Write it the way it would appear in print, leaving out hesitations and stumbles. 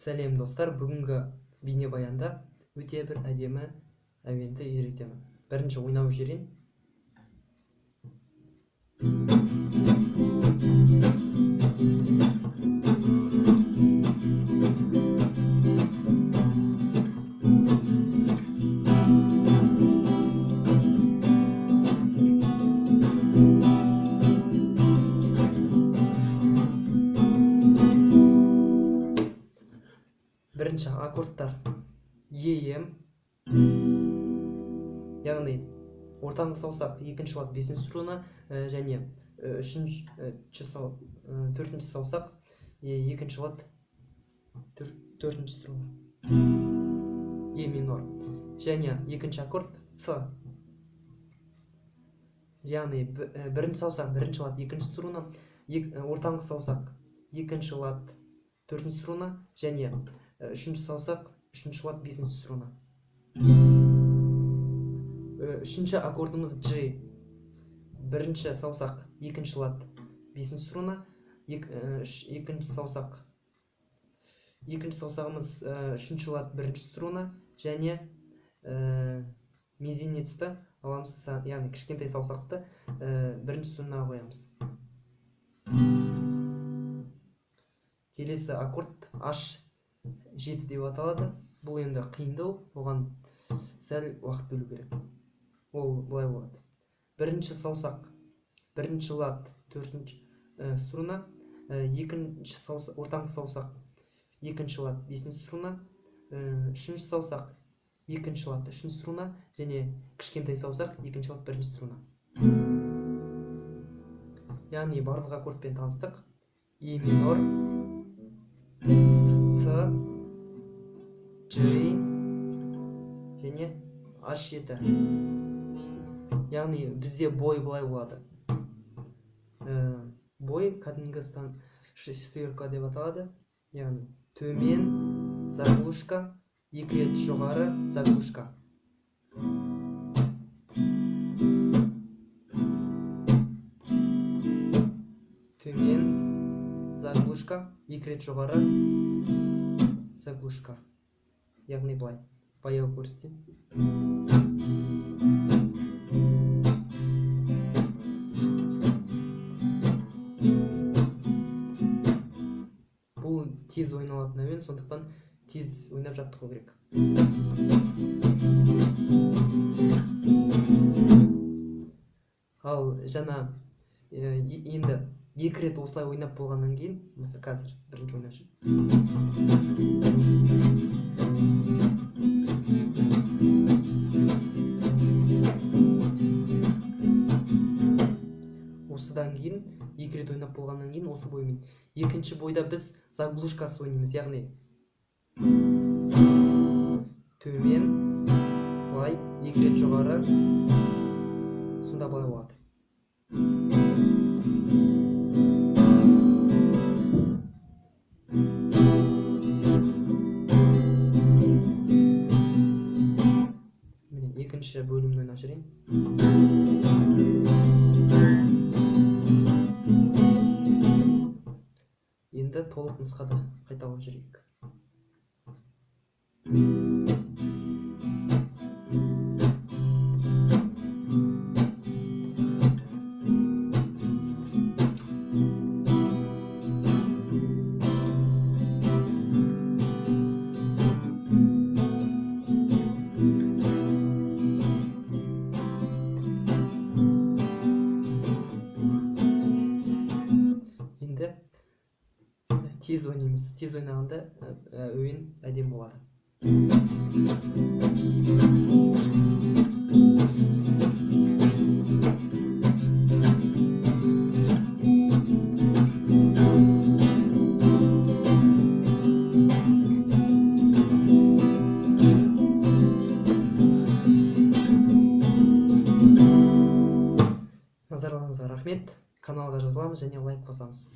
Сәлем достар, бүгінгі бейнебаянда өте бір әдемі әуенді үйретемін. Бірінші ойнап жүрейін. Бірінші аккордтар ем, яғни ортаңғы саусақ екінші лад 5-ші струна және төртінші саусақ екінші лад 4-ші струна. Е минор. Және екінші аккорд С. Яғни бірінші саусақ бірінші лад 2-ші струна, ортаңғы саусақ екінші лад 4-ші струна және үшінші саусақ үшінші лад 5-ші струна. Үшінші аккордымыз G. Бірінші саусақ екінші лад 5-ші струна, екінші саусағымыз үшінші лад 1-ші струна және мизинецті аламыз, яғни кішкентай саусақты бірінші струнаға қоямыз. Келесі аккорд H7 деп аталады. Бұл енді қиындау, оған сәл уақыт бөлу керек. Ол былай болады. Бірінші саусақ бірінші лад 4-ші струна, ортаңғы саусақ екінші лад 5-ші струна, үшінші саусақ екінші лад 3-ші струна және кішкентай саусақ екінші лад 1-ші струна. Яғни барлық аккордпен таныстық. Е минор, С, G және H7. Яғни бізде бой былай болады. Бой кәдімгі шестерка деп аталады. Яғни төмен заглушка, екі рет жоғары заглушка. Төмен заглушка, екі рет жоғары заглушка. Яғни былай. Баяу көрсетейін. Бұл тез ойналатын әуен, сондықтан тез ойнап жаттығу керек. Ал жаңа енді екі рет осылай ойнап болғаннан кейін, мысалы қазір бірінші ойнап жүрейін. Осыдан кейін екі рет ойнап болғаннан кейін осы боймен. Екінші бойда біз заглушкасы ойнаймыз, яғни төмен, былай, екі рет жоғары, сонда былай болады. Екінші бөлімін ойнап жүрейін. Енді толық нұсқада қайталап жүрейік. Тез ойнаймыз. Тез ойнағанда әуен әдем болады. Назарларыңызға рахмет. Каналға жазыламыз және лайк басамыз.